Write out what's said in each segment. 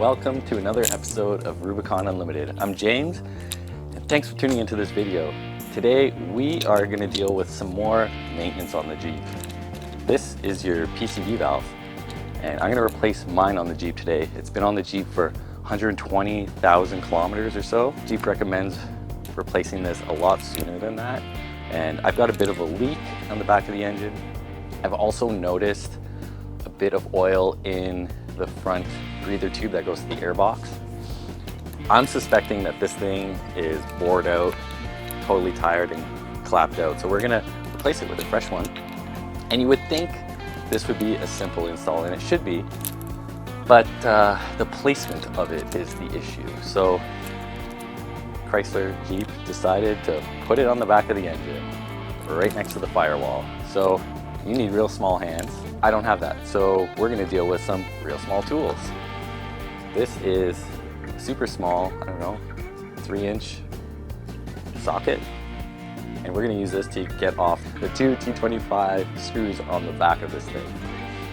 welcome to another episode of Rubicon Unlimited. I'm James, and thanks for tuning into this video. Today, we are going to deal with some more maintenance on the Jeep. This is your PCV valve, and I'm going to replace mine on the Jeep today. It's been on the Jeep for 120,000 kilometers or so. Jeep recommends replacing this a lot sooner than that, and I've got a bit of a leak on the back of the engine. I've also noticed a bit of oil in the front breather tube that goes to the airbox. I'm suspecting that this thing is bored out, totally tired and clapped out. So we're gonna replace it with a fresh one. And you would think this would be a simple install, and it should be, but the placement of it is the issue. So Chrysler Jeep decided to put it on the back of the engine, right next to the firewall. So you need real small hands. I don't have that, so we're gonna deal with some real small tools. This is super small, I don't know, 3-inch socket. And we're gonna use this to get off the two T25 screws on the back of this thing,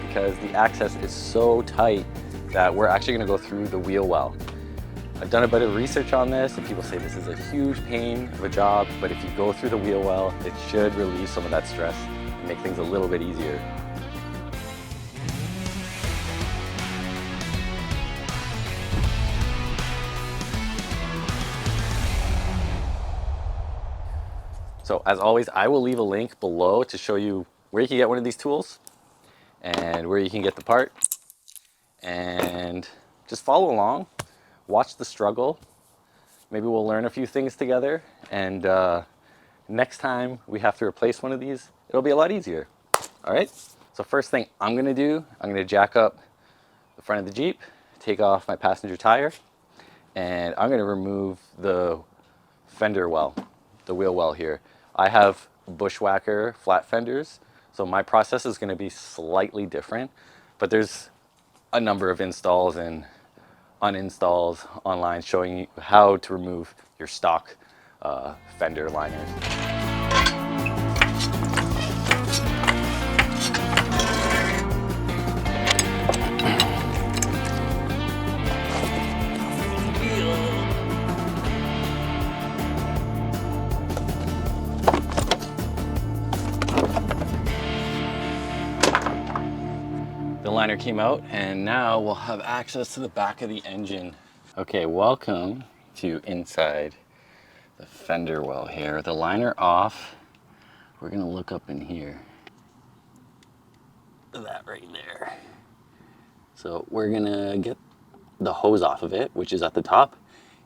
because the access is so tight that we're actually gonna go through the wheel well. I've done a bit of research on this, and people say this is a huge pain of a job, but if you go through the wheel well, it should relieve some of that stress and make things a little bit easier. So as always, I will leave a link below to show you where you can get one of these tools and where you can get the part, and just follow along, watch the struggle. Maybe we'll learn a few things together, and next time we have to replace one of these, it'll be a lot easier. All right, so first thing I'm gonna do, I'm gonna jack up the front of the Jeep, take off my passenger tire, and I'm gonna remove the fender well, the wheel well here. I have Bushwhacker flat fenders, so my process is gonna be slightly different, but there's a number of installs and uninstalls online showing you how to remove your stock fender liners. The liner came out, and now we'll have access to the back of the engine. Okay, welcome to inside the fender well here. The liner off, we're gonna look up in here. That right there. So we're gonna get the hose off of it, which is at the top,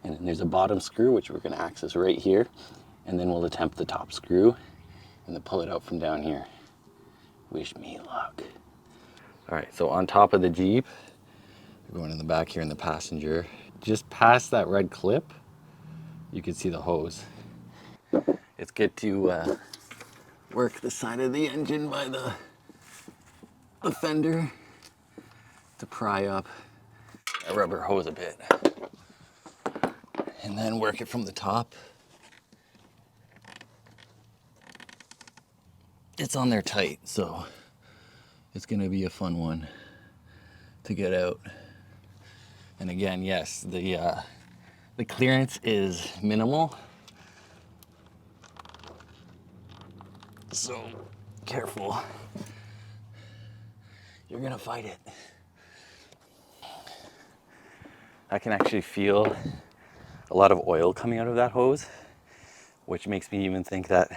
and then there's a bottom screw, which we're gonna access right here, and then we'll attempt the top screw and then pull it out from down here. Wish me luck. All right, so on top of the Jeep, we're going in the back here in the passenger. Just past that red clip, you can see the hose. It's good to work the side of the engine by the fender to pry up that rubber hose a bit. And then work it from the top. It's on there tight, so it's gonna be a fun one to get out. And again, yes, the clearance is minimal, so careful. You're gonna fight it. I can actually feel a lot of oil coming out of that hose, which makes me even think that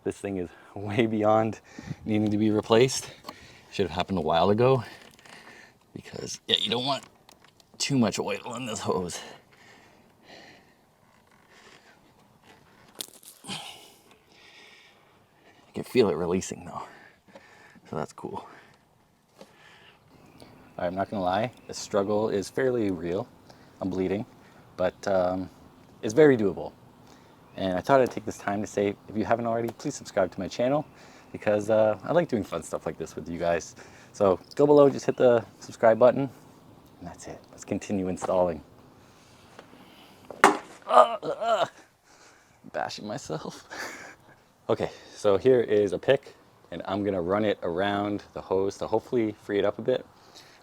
this thing is way beyond needing to be replaced. Should have happened a while ago, because yeah, you don't want too much oil in this hose. You can feel it releasing though, so that's cool. I'm not gonna lie, the struggle is fairly real. I'm bleeding, but it's very doable. And I thought I'd take this time to say, if you haven't already, please subscribe to my channel, because I like doing fun stuff like this with you guys. So go below, just hit the subscribe button, and that's it. Let's continue installing. Bashing myself. Okay, so here is a pick, and I'm gonna run it around the hose to hopefully free it up a bit.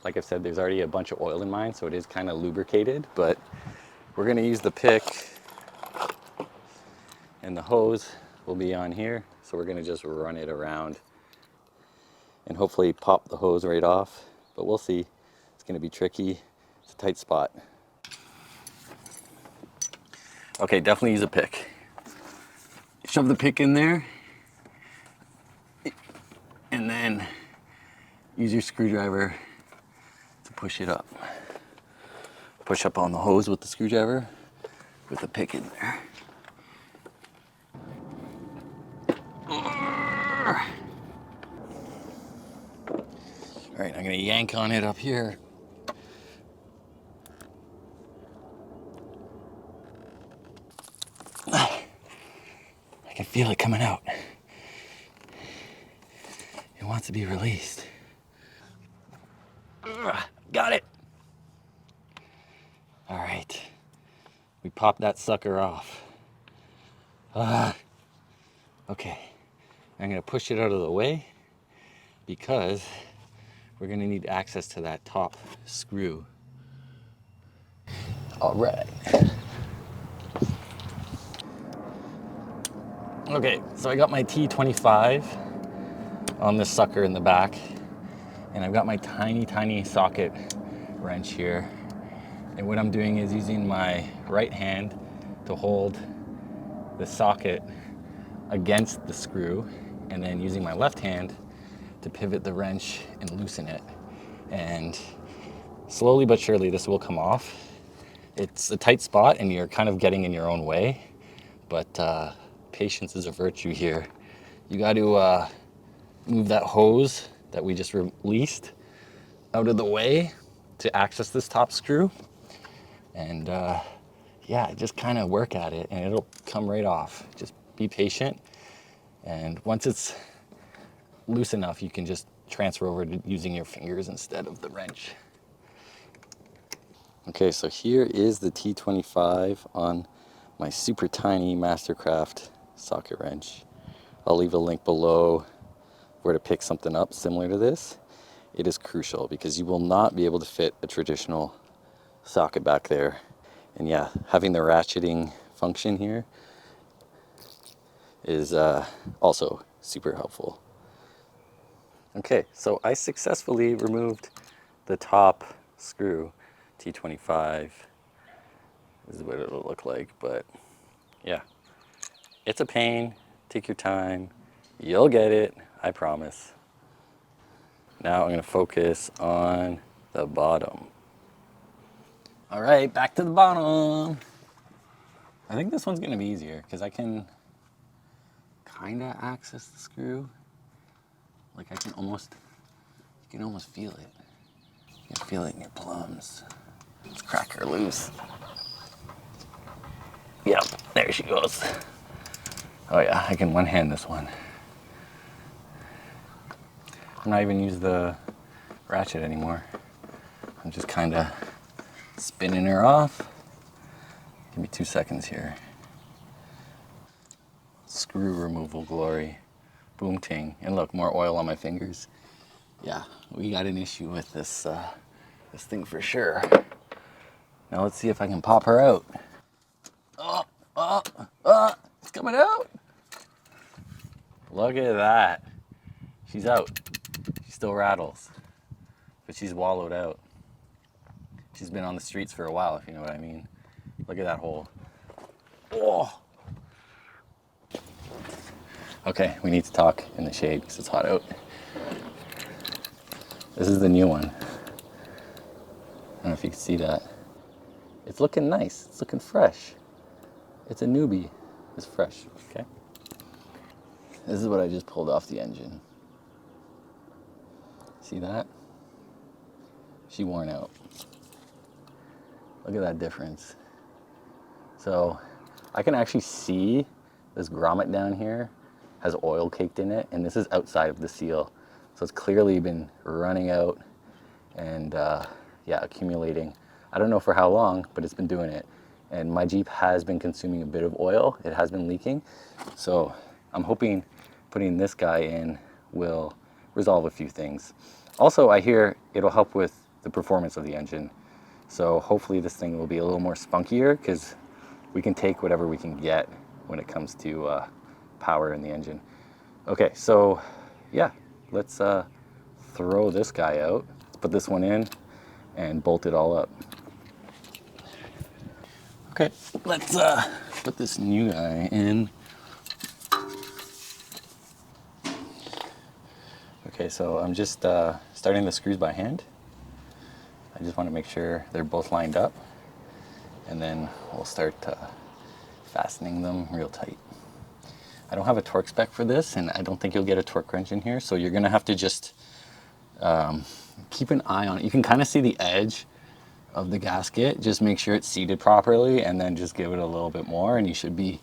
Like I've said, there's already a bunch of oil in mine, so it is kind of lubricated, but we're gonna use the pick and the hose will be on here. So we're gonna just run it around and hopefully pop the hose right off, but we'll see. It's gonna be tricky. It's a tight spot. Okay, definitely use a pick. Shove the pick in there and then use your screwdriver to push it up. Push up on the hose with the screwdriver with the pick in there. All right, I'm gonna yank on it up here. I can feel it coming out. It wants to be released. Got it. All right, we popped that sucker off. Okay, I'm gonna push it out of the way because we're gonna need access to that top screw. All right. Okay, so I got my T25 on this sucker in the back, and I've got my tiny socket wrench here. And what I'm doing is using my right hand to hold the socket against the screw, and then using my left hand to pivot the wrench and loosen it. And slowly but surely this will come off. It's a tight spot and you're kind of getting in your own way, but patience is a virtue here. You got to move that hose that we just released out of the way to access this top screw. And yeah, just kind of work at it and it'll come right off. Just be patient. And once it's loose enough, you can just transfer over to using your fingers instead of the wrench. Okay, so here is the T25 on my super tiny Mastercraft socket wrench. I'll leave a link below where to pick something up similar to this. It is crucial because you will not be able to fit a traditional socket back there. And yeah, having the ratcheting function here is also super helpful. Okay, so I successfully removed the top screw. T25 this is what it'll look like, but yeah, it's a pain. Take your time, you'll get it, I promise. Now I'm gonna focus on the bottom. All right, back to the bottom. I think this one's gonna be easier because I can kind of access the screw. Like you can almost feel it. You can feel it in your plums. Let's crack her loose. Yep, there she goes. Oh yeah, I can one-hand this one. I'm not even use the ratchet anymore. I'm just kind of spinning her off. Give me 2 seconds here. Screw removal glory. Boom ting. And look, more oil on my fingers. Yeah, we got an issue with this this thing for sure. Now let's see if I can pop her out. It's coming out. Look at that. She's out. She still rattles, but she's wallowed out. She's been on the streets for a while, if you know what I mean. Look at that hole. Oh. Okay, we need to talk in the shade because it's hot out. This is the new one. I don't know if you can see that. It's looking nice. It's looking fresh. It's a newbie. It's fresh, okay? This is what I just pulled off the engine. See that? She worn out. Look at that difference. So I can actually see this grommet down here has oil caked in it, and this is outside of the seal. So it's clearly been running out and yeah, accumulating. I don't know for how long, but it's been doing it. And my Jeep has been consuming a bit of oil. It has been leaking. So I'm hoping putting this guy in will resolve a few things. Also, I hear it'll help with the performance of the engine. So hopefully this thing will be a little more spunkier, because we can take whatever we can get when it comes to power in the engine. Okay, so yeah, let's throw this guy out. Let's put this one in and bolt it all up. Okay, let's put this new guy in. Okay, so I'm just starting the screws by hand. I just want to make sure they're both lined up, and then we'll start fastening them real tight. I don't have a torque spec for this, and I don't think you'll get a torque wrench in here, so you're gonna have to just keep an eye on it. You can kind of see the edge of the gasket. Just make sure it's seated properly, and then just give it a little bit more, and you should be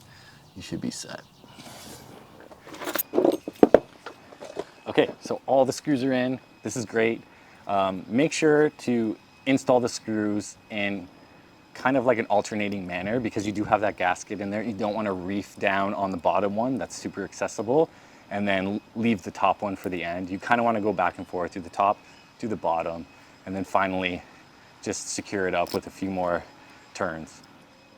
set. Okay, so all the screws are in. This is great. Make sure to install the screws in kind of like an alternating manner, because you do have that gasket in there. You don't want to reef down on the bottom one, that's super accessible, and then leave the top one for the end. You kind of want to go back and forth through the top to the bottom, and then finally just secure it up with a few more turns.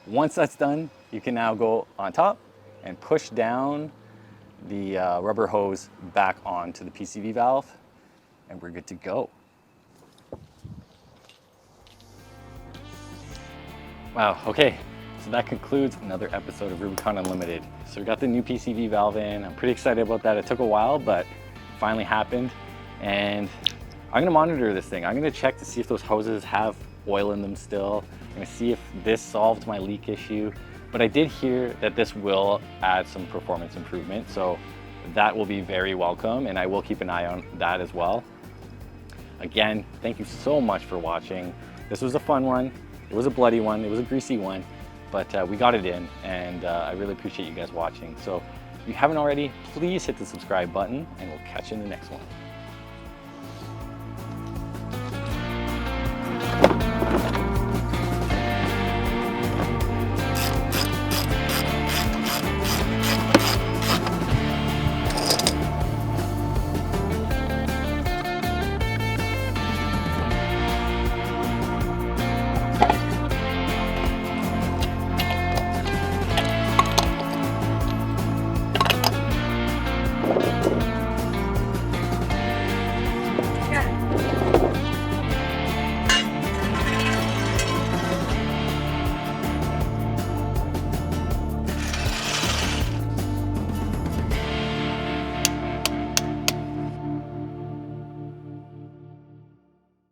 Once that's done, you can now go on top and push down the rubber hose back onto the PCV valve, and we're good to go. Wow, okay, so that concludes another episode of Rubicon Unlimited. So we got the new PCV valve in. I'm pretty excited about that. It took a while, but finally happened. And I'm gonna monitor this thing. I'm gonna check to see if those hoses have oil in them still. I'm gonna see if this solved my leak issue. But I did hear that this will add some performance improvement, so that will be very welcome, and I will keep an eye on that as well. Again, thank you so much for watching. This was a fun one. It was a bloody one, it was a greasy one, but we got it in, and I really appreciate you guys watching. So if you haven't already, please hit the subscribe button, and we'll catch you in the next one.